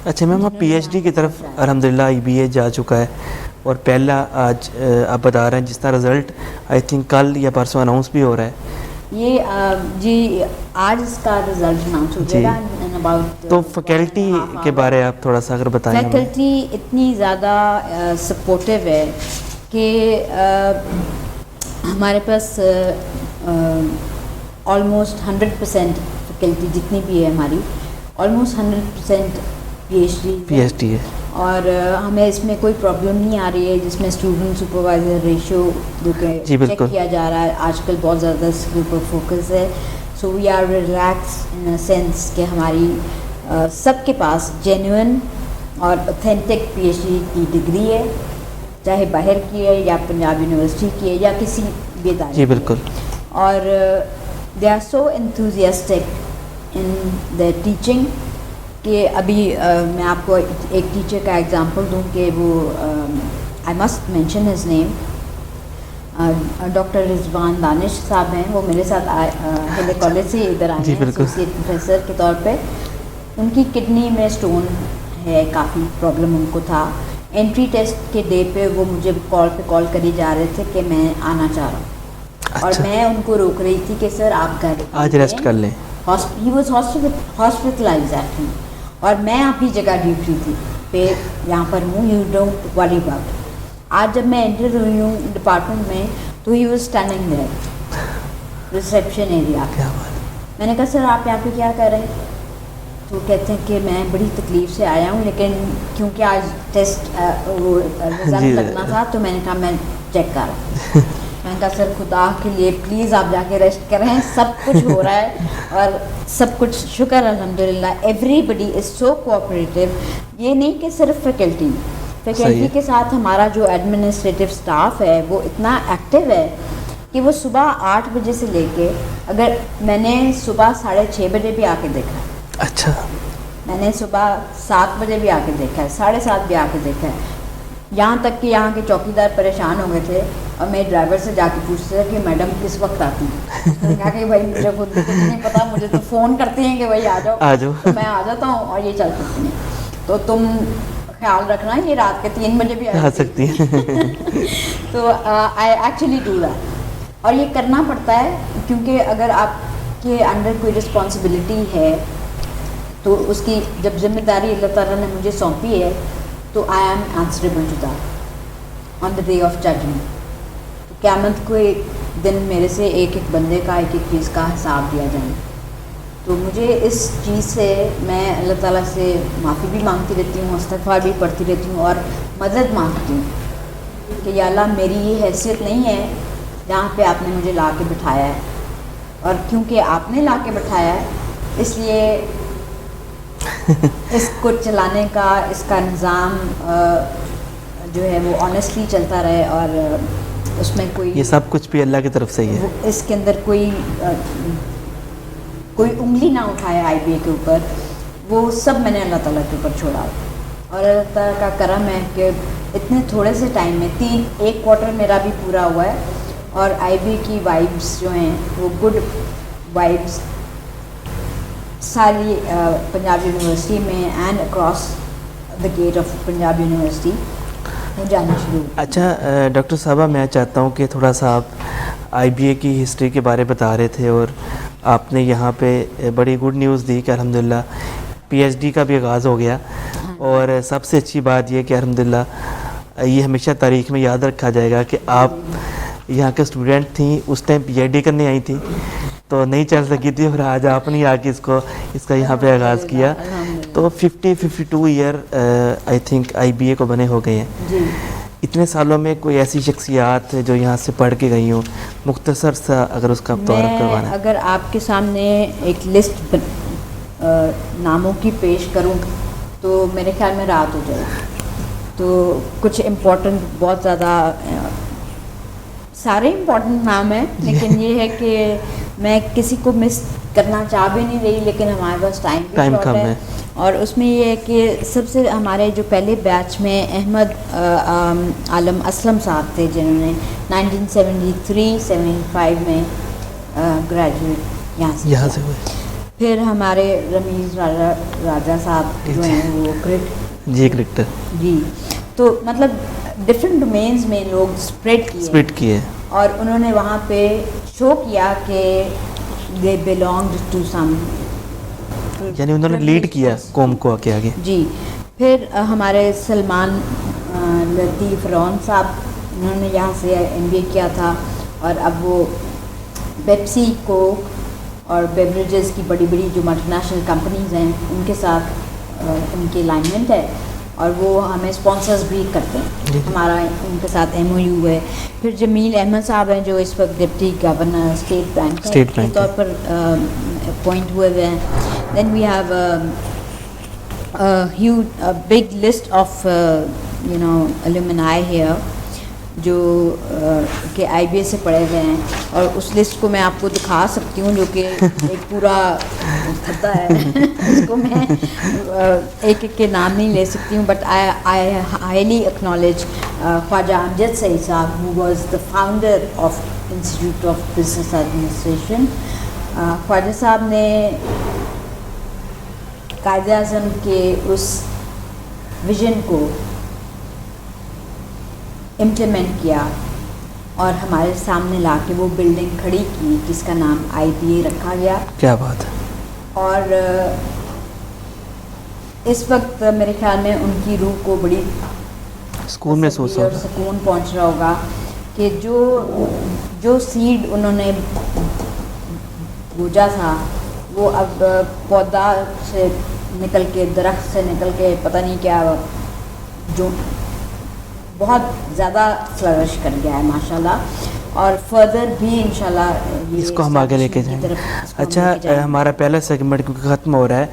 اچھا میم آپ پی H D کی طرف الحمدللہ آئی بی اے جا چکا ہے اور پہلا آج آپ بتا رہے ہیں جس طرح رزلٹ آئی تھنک کل یا پرسوں اناؤنس بھی ہو رہا ہے یہ جی آج اس کا رزلٹ اناؤنس ہو جائے گا ان اباؤٹ. تو فیکلٹی کے بارے آپ تھوڑا سا اگر بتائیں. فیکلٹی اتنی زیادہ سپورٹیو ہے کہ ہمارے پاس آلموسٹ 100% فیکلٹی جتنی بھی ہے ہماری آلموسٹ 100% پی ایچ ڈی ہے اور ہمیں اس میں کوئی پرابلم نہیں آ رہی ہے جس میں اسٹوڈنٹ سپروائزر ریشو جو کہ چیک کیا جا رہا ہے. آج کل بہت زیادہ اس کے اوپر فوکس ہے. So we are relax in a sense کہ ہماری سب کے پاس جینوئن اور اوتھینٹک پی ایچ ڈی کی ڈگری ہے, چاہے باہر کی ہے یا پنجاب یونیورسٹی کی ہے یا کسی بھی ادارے. جی بالکل. اور they are so enthusiastic in the teaching کہ ابھی میں آپ کو ایک ٹیچر کا ایگزامپل دوں کہ وہ I must mention his name, doctor Rizwan Danish sahab ہیں. وہ میرے ساتھ ہیلے کالج سے ادھر آئے ہیں ایسوسیٹ پروفیسر کے طور پہ. ان کی کڈنی میں اسٹون ہے, کافی پرابلم ان کو تھا. انٹری ٹیسٹ کے ڈے پہ وہ مجھے کال پہ کال کری جا رہے تھے کہ میں آنا چاہ رہا ہوں. اور میں ان کو روک رہی تھی کہ سر آپ گھر آج ریسٹ کر لیں. ہی واز ہاسپٹلائز ایکچولی, اور میں آپ کی جگہ ڈیوٹی تھی پہ یہاں پر ہوں, یو ڈونٹ وری اباؤٹ. آج جب میں انٹر ہوئی ہوں ڈپارٹمنٹ میں تو he was standing there reception area. میں نے کہا سر آپ یہاں پہ کیا کر رہے ہیں؟ تو کہتے ہیں کہ میں بڑی تکلیف سے آیا ہوں لیکن کیونکہ آج ٹیسٹ وہ رزلٹ لگنا تھا تو میں نے کہا میں چیک کر رہا ہوں. میں نے کہا سر خدا کے لیے پلیز آپ جا کے ریسٹ کریں, سب کچھ ہو رہا ہے اور سب کچھ شکر الحمدللہ. ایوری بڈی از سو کوآپریٹیو. یہ نہیں کہ صرف فیکلٹی کے ساتھ ہمارا جو ایڈمنسٹریٹو اسٹاف ہے وہ اتنا ایکٹیو ہے کہ وہ صبح 8 بجے سے لے کے, اگر میں نے صبح 6:30 بجے بھی آ کے دیکھا ہے, اچھا میں نے صبح 7 بجے بھی آ کے دیکھا ہے, 7:30 بھی آ کے دیکھا ہے. یہاں تک کہ یہاں کے چوکیدار پریشان ہو گئے تھے اور میرے ڈرائیور سے جا کے پوچھتے تھے کہ میڈم کس وقت آتی ہیں. میں نے کہا کہ بھائی مجھے خود بھی کچھ نہیں پتا, مجھے تو فون کرتے ہیں کہ بھائی آ جاؤ, تو میں آ جاتا ہوں اور یہ چل سکتی ہیں. تو تم خیال رکھنا یہ رات کے 3 بجے بھی آ سکتی ہیں. تو آئی ایکچولی ڈو دیٹ. اور یہ کرنا پڑتا ہے کیونکہ اگر آپ کے انڈر کوئی رسپانسبلٹی ہے تو اس کی جب ذمہ داری اللہ تعالیٰ نے مجھے سونپی ہے تو I am answerable to that on the day of judgment. تو قیامت کو ایک دن میرے سے ایک بندے کا ایک چیز کا حساب دیا جائے. تو مجھے اس چیز سے میں اللہ تعالیٰ سے معافی بھی مانگتی رہتی ہوں, استغفار بھی پڑھتی رہتی ہوں اور مدد مانگتی ہوں کہ یا اللہ میری یہ حیثیت نہیں ہے جہاں پہ آپ نے مجھے لا کے بٹھایا ہے, اور کیونکہ آپ نے لا کے بٹھایا ہے اس لیے اس کو چلانے کا اس کا نظام جو ہے وہ آنیسٹلی چلتا رہے اور اس میں کوئی یہ سب کچھ بھی اللہ کی طرف سے ہی ہے. اس کے اندر کوئی انگلی نہ اٹھائے آئی بی اے کے اوپر. وہ سب میں نے اللہ تعالیٰ کے اوپر چھوڑا اور اللہ تعالیٰ کا کرم ہے کہ اتنے تھوڑے سے ٹائم میں ایک کوارٹر میرا بھی پورا ہوا ہے اور آئی بی اے کی وائبس جو ہیں وہ گڈ وائبس ساری پنجاب یونیورسٹی میں and across the gate of Punjab university جانا شروع. اچھا ڈاکٹر صاحبہ میں چاہتا ہوں کہ تھوڑا سا آپ آئی بی اے کی ہسٹری کے بارے بتا رہے تھے اور آپ نے یہاں پہ بڑی گڈ نیوز دی کہ الحمدللہ پی ایچ ڈی کا بھی آغاز ہو گیا. اور سب سے اچھی بات یہ کہ الحمدللہ یہ ہمیشہ تاریخ میں یاد رکھا جائے گا کہ آپ یہاں کے اسٹوڈنٹ تھیں, اس ٹائم پی ایچ ڈی کرنے آئی تھیں تو نہیں چل سکی تھی اور آج آپ نے آ کے اس کا یہاں پہ آغاز کیا. تو 52 year I think I B A کو بنے ہو گئے ہیں. اتنے سالوں میں کوئی ایسی شخصیات جو یہاں سے پڑھ کے گئی ہوں, مختصر سا اگر اس کا تعارف کروانا. اگر آپ کے سامنے ایک لسٹ ناموں کی پیش کروں تو میرے خیال میں رات ہو جائے. تو کچھ امپورٹنٹ بہت زیادہ سارے امپورٹنٹ نام ہیں لیکن یہ ہے کہ میں کسی کو مس کرنا چاہ بھی نہیں رہی لیکن ہمارے پاس ٹائم کم ہے. اور اس میں یہ ہے کہ سب سے ہمارے جو پہلے بیچ میں احمد عالم اسلم صاحب تھے جنہوں نے 1973-75 میں گریجویٹ یہاں سے ہوئے. پھر ہمارے رمیز راجہ صاحب جو ہیں وہ جی کرکٹر جی، تو مطلب ڈفرینٹ ڈومینز میں لوگ اسپریڈ کیے اور انہوں نے وہاں پہ شو کیا کہ دے بلانگڈ ٹو سم، یعنی انہوں نے لیڈ کیا قوم کو آگے آگے. جی. پھر ہمارے سلمان لطیف رون صاحب، انہوں نے یہاں سے MBA کیا تھا اور اب وہ پیپسی کو اور بیوریجز کی بڑی بڑی جو ملٹی نیشنل کمپنیز ہیں ان کے ساتھ ان کی الائنمنٹ ہے اور وہ ہمیں اسپانسرز بھی کرتے ہیں. ہمارا ان کے ساتھ MOU ہے. پھر جمیل احمد صاحب ہیں جو اس وقت ڈپٹی گورنر اسٹیٹ بینک کے طور پر اپوائنٹ ہوئے ہوئے ہیں. Then we have big list of alumni here جو کہ IBA سے پڑھے ہوئے ہیں اور اس لسٹ کو میں آپ کو دکھا سکتی ہوں جو کہ ایک پورا کھتا ہے. اس کو میں ایک ایک کے نام نہیں لے سکتی ہوں، بٹ آئی ہائیلی اکنالج خواجہ امجد سعید صاحب who was the founder of Institute of Business Administration. خواجہ صاحب نے قائد اعظم کے اس ویژن کو امپلیمنٹ کیا اور ہمارے سامنے لا کے وہ بلڈنگ کھڑی کی جس کا نام IBA رکھا گیا. کیا بات ہے. اور اس وقت میرے خیال میں ان کی روح کو بڑی سکون محسوس اور سکون پہنچ رہا ہوگا کہ جو سیڈ انہوں نے بوجا تھا وہ اب پودا سے نکل کے، درخت سے نکل کے پتہ نہیں کیا جو بہت زیادہ فلرش کر گیا ہے ماشاءاللہ، اور فردر بھی انشاءاللہ اس کو ہم آگے لے کے جائیں گے. اچھا ہمارا پہلا سیگمنٹ کیونکہ ختم ہو رہا ہے،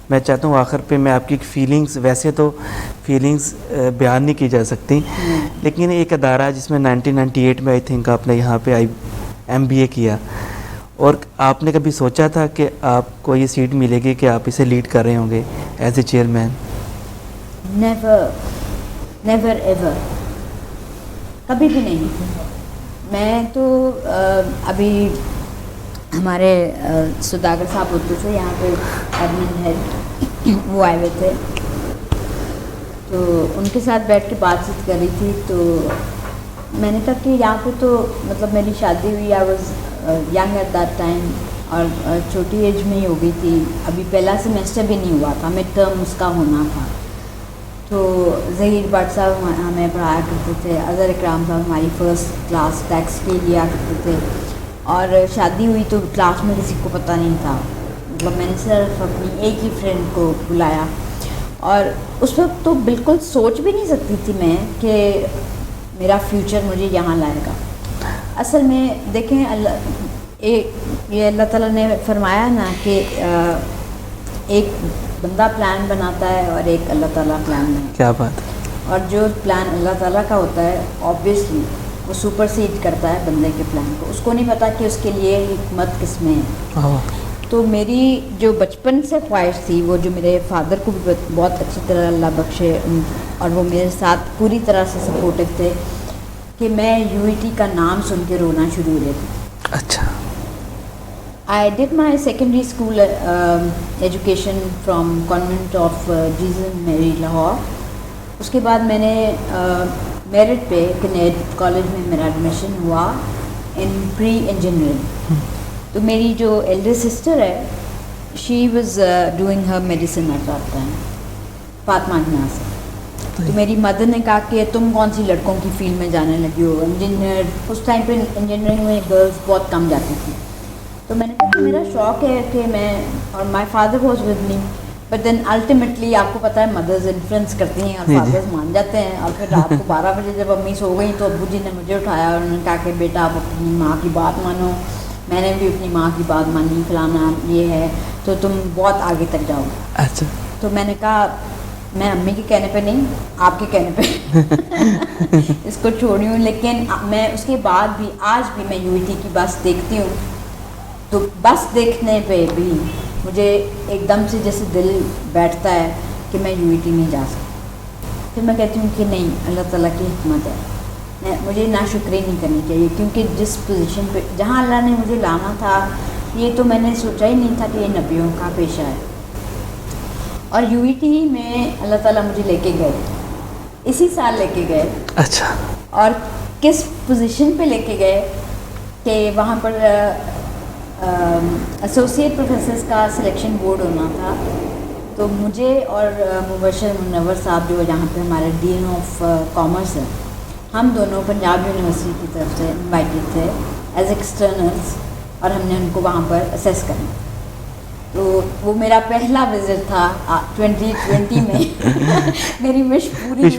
میں چاہتا ہوں آخر پہ میں آپ کی فیلنگز، ویسے تو فیلنگز بیان نہیں کی جا سکتی، لیکن ایک ادارہ جس میں 1998 میں آئی تھنک آپ نے یہاں پہ MBA کیا، اور آپ نے کبھی سوچا تھا کہ آپ کو یہ سیٹ ملے گی کہ آپ اسے لیڈ کر رہے ہوں گے as a chairman? Never ever, کبھی بھی نہیں. میں تو ابھی ہمارے سوداگر صاحب ہوتے تھے یہاں پہ ایڈمن ہیڈ، وہ آئے ہوئے تھے تو ان کے ساتھ بیٹھ کے بات چیت کر رہی تھی، تو میں نے کہا کہ یہاں پہ تو مطلب میری شادی ہوئی، I was young at that time, اور چھوٹی ایج میں ہی ہو گئی تھی، ابھی پہلا سیمیسٹر بھی نہیں ہوا تھا، مڈ ٹرم اس کا ہونا تھا. تو ظہیر بٹ صاحب ہمیں پڑھایا کرتے تھے، اظہر اکرام صاحب ہماری فرسٹ کلاس ٹیکس کے لیا کرتے تھے، اور شادی ہوئی تو کلاس میں کسی کو پتہ نہیں تھا، مطلب میں نے صرف اپنی ایک ہی فرینڈ کو بلایا، اور اس وقت تو بالکل سوچ بھی نہیں سکتی تھی میں کہ میرا فیوچر مجھے یہاں لائے گا. اصل میں دیکھیں یہ اللہ تعالیٰ نے فرمایا نا کہ ایک بندہ پلان بناتا ہے اور ایک اللہ تعالیٰ پلان بناتا ہے. کیا بات ہے. اور جو پلان اللہ تعالیٰ کا ہوتا ہے آبویسلی وہ سپر سیڈ کرتا ہے بندے کے پلان کو، اس کو نہیں پتہ کہ اس کے لیے حکمت کس میں ہے. تو میری جو بچپن سے خواہش تھی، وہ جو میرے فادر کو بھی بہت اچھی طرح اللہ بخشے اور وہ میرے ساتھ پوری طرح سے سپورٹو تھے، کہ میں UET کا نام سن کے رونا شروع ہو جاتی. اچھا. I did my secondary school education from Convent of Jesus Mary Lahore. اس کے بعد میں نے میرٹ پہ کنیڈ کالج میں میرا ایڈمیشن ہوا ان پری انجینئرنگ. تو میری جو ایلڈر سسٹر ہے she was doing her medicine at that time, Fatima جہاں سے. تو میری مدر نے کہا کہ تم کون سی لڑکوں کی فیلڈ میں جانے لگی ہو، انجینئر. اس ٹائم پہ انجینئرنگ میں گرلز بہت کم جاتی تھیں. تو میں نے کہا کہ میرا شوق ہے کہ میں، اور my father was with me, but then ultimately آپ کو پتہ ہے مدرز انفلوئنس کرتی ہیں اور فادرز مان جاتے ہیں. اور پھر رات کو 12 بجے جب امی سو گئی تو ابو جی نے مجھے اٹھایا اور انہوں نے کہا کہ بیٹا آپ اپنی ماں کی بات مانو. میں نے بھی اپنی ماں کی بات مانی، فلانا یہ ہے تو تم بہت آگے تک جاؤ. اچھا. تو میں نے کہا میں امی کے کہنے پہ نہیں، آپ کے کہنے پہ اس کو چھوڑی ہوں. لیکن میں اس کے بعد بھی آج بھی میں UET کی بس دیکھتی ہوں تو بس دیکھنے پہ بھی مجھے ایک دم سے جیسے دل بیٹھتا ہے کہ میں UET نہیں جا سکتی. پھر میں کہتی ہوں کہ نہیں، اللہ تعالیٰ کی حکمت ہے، مجھے ناشکری نہیں کرنی چاہیے، کیونکہ جس پوزیشن پہ جہاں اللہ نے مجھے لانا تھا یہ تو میں نے سوچا ہی نہیں تھا کہ یہ نبیوں کا پیشہ ہے. اور UET میں اللہ تعالیٰ مجھے لے کے گئے, اسی سال لے کے گئے. اچھا. اور کس پوزیشن پہ لے کے گئے کہ وہاں پر ایسوسیٹ پروفیسرز کا سلیکشن بورڈ ہونا تھا. تو مجھے اور مبشر منور صاحب جو یہاں پہ ہمارے ڈین آف کامرس ہیں, ہم دونوں پنجاب یونیورسٹی کی طرف سے انوائٹیڈ تھے ایز ایکسٹرنلس, اور ہم نے ان کو وہاں پر اسیس کرنا. تو وہ میرا پہلا وزٹ تھا 2020 میں. میری وش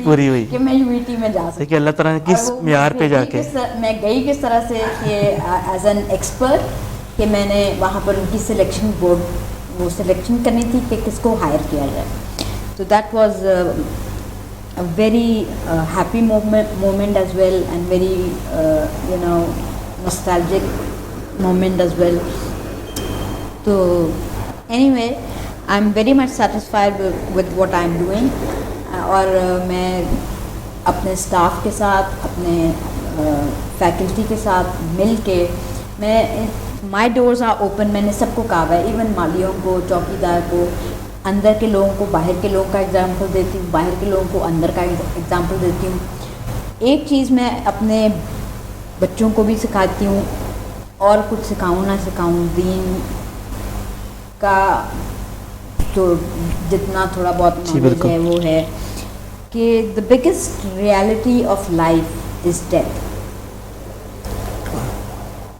پوری ہوئی کہ میں UET میں جا سکوں. کہ اللہ تعالیٰ نے کس معیار پہ جا کے میں گئی کس طرح سے کہ ایز این ایکسپرٹ, کہ میں نے وہاں پر ان کی سلیکشن بورڈ وہ سلیکشن کرنی تھی کہ کس کو ہائر کیا جائے. تو that was a very happy moment as well, and very nostalgic moment as well. So anyway, I'm very much satisfied with what I'm doing. اور میں اپنے اسٹاف کے ساتھ, اپنے فیکلٹی کے ساتھ مل کے, میں my doors are open. میں نے سب کو کہا ہے, ایون مالیوں کو, چوکیدار کو, اندر کے لوگوں کو باہر کے لوگوں کا ایگزامپل دیتی ہوں, باہر کے لوگوں کو اندر کا ایگزامپل دیتی ہوں. ایک چیز میں اپنے بچوں کو بھی سکھاتی ہوں, اور کچھ سکھاؤں نہ سکھاؤں, دین کا جو جتنا تھوڑا بہت نالج ہے وہ ہے کہ the biggest reality of life is death.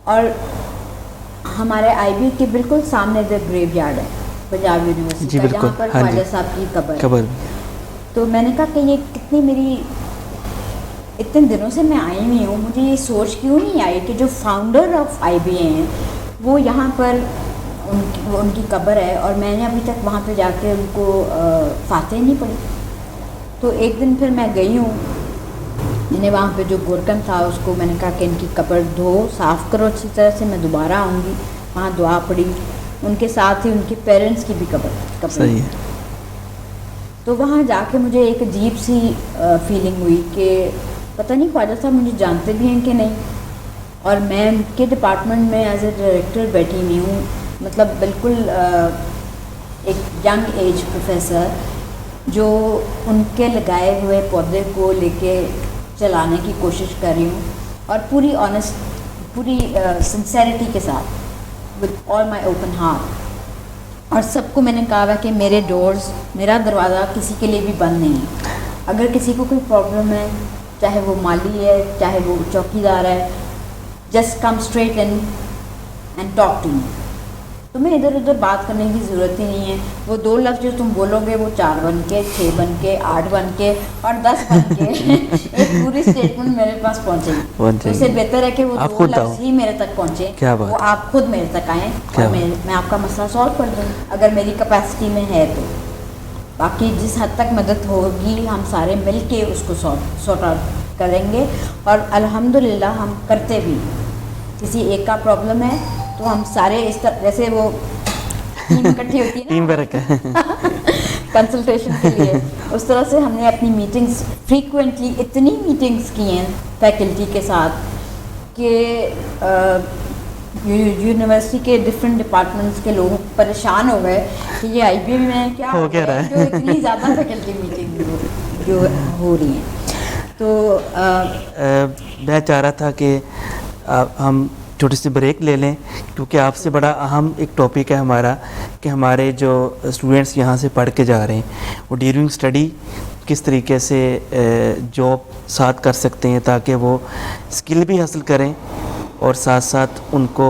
اور ہمارے IB کے بالکل سامنے دا گریو یارڈ ہے پنجاب یونیورسٹی کا, جہاں پر خواجہ صاحب کی قبر. تو میں نے کہا کہ یہ کتنی میری اتنے دنوں سے میں آئی ہوئی ہوں, مجھے یہ سوچ کیوں نہیں آئی کہ جو فاؤنڈر آف IB ہیں وہ یہاں پر ان کی قبر ہے, اور میں نے ابھی تک وہاں پہ جا کے ان کو فاتح نہیں پڑھی. تو ایک دن پھر میں گئی ہوں, میں نے وہاں پہ جو گورکن تھا اس کو میں نے کہا کہ ان کی قبر دھو صاف کرو اچھی طرح سے, میں دوبارہ آؤں گی. وہاں دعا پڑھی, ان کے ساتھ ہی ان کے پیرنٹس کی بھی قبر صحیح ہے. تو وہاں جا کے مجھے ایک عجیب سی فیلنگ ہوئی کہ پتہ نہیں خواجہ صاحب مجھے جانتے بھی ہیں کہ نہیں, اور میں ان کے ڈپارٹمنٹ میں ایز اے ڈائریکٹر بیٹھی ہوئی ہوں, مطلب بالکل ایک ینگ ایج پروفیسر جو ان کے لگائے ہوئے پودے کو لے کے چلانے کی کوشش کر رہی ہوں, اور پوری آنیسٹ, پوری سنسیریٹی کے ساتھ, with all my open heart. اور سب کو میں نے کہا کہ میرے ڈورز, میرا دروازہ کسی کے لیے بھی بند نہیں ہے. اگر کسی کو کوئی پرابلم ہے, چاہے وہ مالی ہے, چاہے وہ چوکیدار ہے, just come straight in and talk to me. تمہیں ادھر ادھر بات کرنے کی ضرورت ہی نہیں ہے. وہ 2 لفظ جو تم بولو گے وہ 4 بن کے, 6 بن کے, 8 بن کے, اور 10 بن کے ایک پوری اسٹیٹمنٹ میرے پاس پہنچے گی. تو اس سے بہتر ہے کہ وہ 2 لفظ ہی میرے تک پہنچے, وہ آپ خود میرے تک آئیں, اور میں آپ کا مسئلہ سالو کر دوں اگر میری کیپیسٹی میں ہے تو. باقی جس حد تک مدد ہوگی ہم سارے مل کے اس کو سارٹ آؤٹ کریں گے, اور الحمدللہ ہم کرتے بھی. کسی ایک کا پرابلم ہے تو ہم سارے اس طرح, جیسے وہ ٹیم اکٹھی ہوتی ہے ٹیم ورک ہے کنسلٹیشن کے لیے, اس طرح سے ہم نے اپنی میٹنگز فریکوینٹلی اتنی میٹنگز کی ہیں فیکلٹی کے ساتھ کہ یونیورسٹی کے ڈفرینٹ ڈپارٹمنٹس کے لوگ پریشان ہو گئے کہ یہ IB میں کیا ہو گیا ہے جو اتنی زیادہ فیکلٹی میٹنگ جو ہو رہی ہیں. تو میں چاہ رہا تھا کہ ہم چھوٹی سی بریک لے لیں, کیونکہ آپ سے بڑا اہم ایک ٹاپک ہے ہمارا کہ ہمارے جو اسٹوڈنٹس یہاں سے پڑھ کے جا رہے ہیں وہ ڈیورنگ اسٹڈی کس طریقے سے جاب ساتھ کر سکتے ہیں تاکہ وہ اسکل بھی حاصل کریں اور ساتھ ساتھ ان کو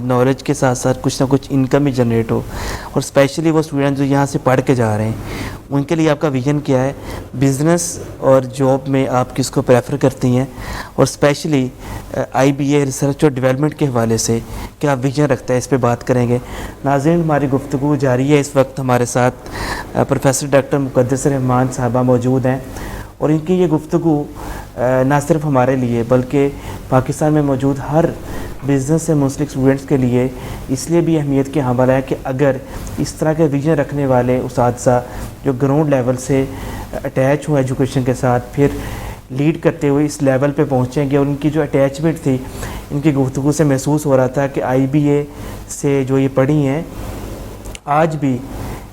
نالج کے ساتھ ساتھ کچھ نہ کچھ انکم بھی جنریٹ ہو. اور اسپیشلی وہ اسٹوڈنٹ جو یہاں سے پڑھ کے جا رہے ہیں ان کے لیے آپ کا ویژن کیا ہے, بزنس اور جاب میں آپ کس کو پریفر کرتی ہیں, اور اسپیشلی IBA ریسرچ اور ڈیولپمنٹ کے حوالے سے کیا ویژن رکھتا ہے, اس پہ بات کریں گے. ناظرین, ہماری گفتگو جاری ہے. اس وقت ہمارے ساتھ پروفیسر ڈاکٹر مقدس رحمان صاحبہ موجود ہیں, اور ان کی یہ گفتگو نہ صرف ہمارے لیے بلکہ پاکستان میں موجود ہر بزنس سے منسلک اسٹوڈنٹس کے لیے اس لیے بھی اہمیت کے حامل ہے کہ اگر اس طرح کے ویژن رکھنے والے اساتذہ جو گراؤنڈ لیول سے اٹیچ ہوں ایجوکیشن کے ساتھ, پھر لیڈ کرتے ہوئے اس لیول پہ پہنچیں گے, اور ان کی جو اٹیچمنٹ تھی ان کی گفتگو سے محسوس ہو رہا تھا کہ آئی بی اے سے جو یہ پڑھی ہیں آج بھی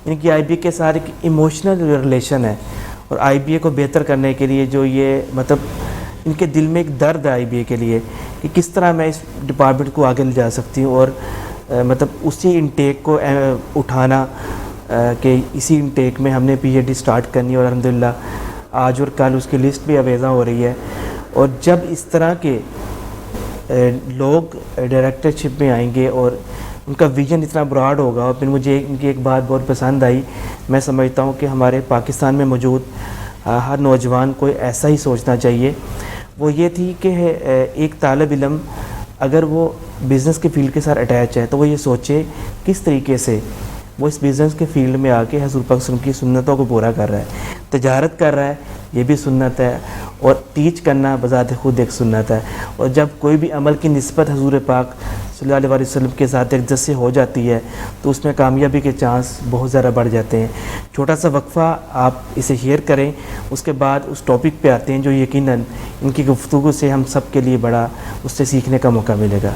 ان کی آئی بی اے کے ساتھ ایک ایموشنل ریلیشن ہے، اور آئی بی اے کو بہتر کرنے کے لیے جو یہ مطلب ان کے دل میں ایک درد ہے آئی بی اے کے لیے کہ کس طرح میں اس ڈپارٹمنٹ کو آگے لے جا سکتی ہوں، اور مطلب اسی انٹیک کو اٹھانا کہ اسی انٹیک میں ہم نے پی ایچ ڈی سٹارٹ کرنی ہے، اور الحمدللہ آج اور کل اس کی لسٹ بھی اویزہ ہو رہی ہے۔ اور جب اس طرح کے لوگ ڈائریکٹرشپ میں آئیں گے اور ان کا ویژن اتنا براڈ ہوگا، اور پھر مجھے ان کی ایک بات بہت پسند آئی، میں سمجھتا ہوں کہ ہمارے پاکستان میں موجود ہر نوجوان کو ایسا ہی سوچنا چاہیے، وہ یہ تھی کہ ایک طالب علم اگر وہ بزنس کے فیلڈ کے ساتھ اٹیچ ہے تو وہ یہ سوچے کس طریقے سے وہ اس بزنس کے فیلڈ میں آ کے حضور پاک صلی اللہ علیہ وسلم کی سنتوں کو پورا کر رہا ہے۔ تجارت کر رہا ہے، یہ بھی سنت ہے، اور ٹیچ کرنا بذات خود ایک سنت ہے، اور جب کوئی بھی عمل کی نسبت حضور پاک صلی اللہ علیہ وسلم کے ساتھ ایک جس سے ہو جاتی ہے تو اس میں کامیابی کے چانس بہت زیادہ بڑھ جاتے ہیں۔ چھوٹا سا وقفہ آپ اسے شیئر کریں، اس کے بعد اس ٹاپک پہ آتے ہیں جو یقیناً ان کی گفتگو سے ہم سب کے لیے بڑا اس سے سیکھنے کا موقع ملے گا۔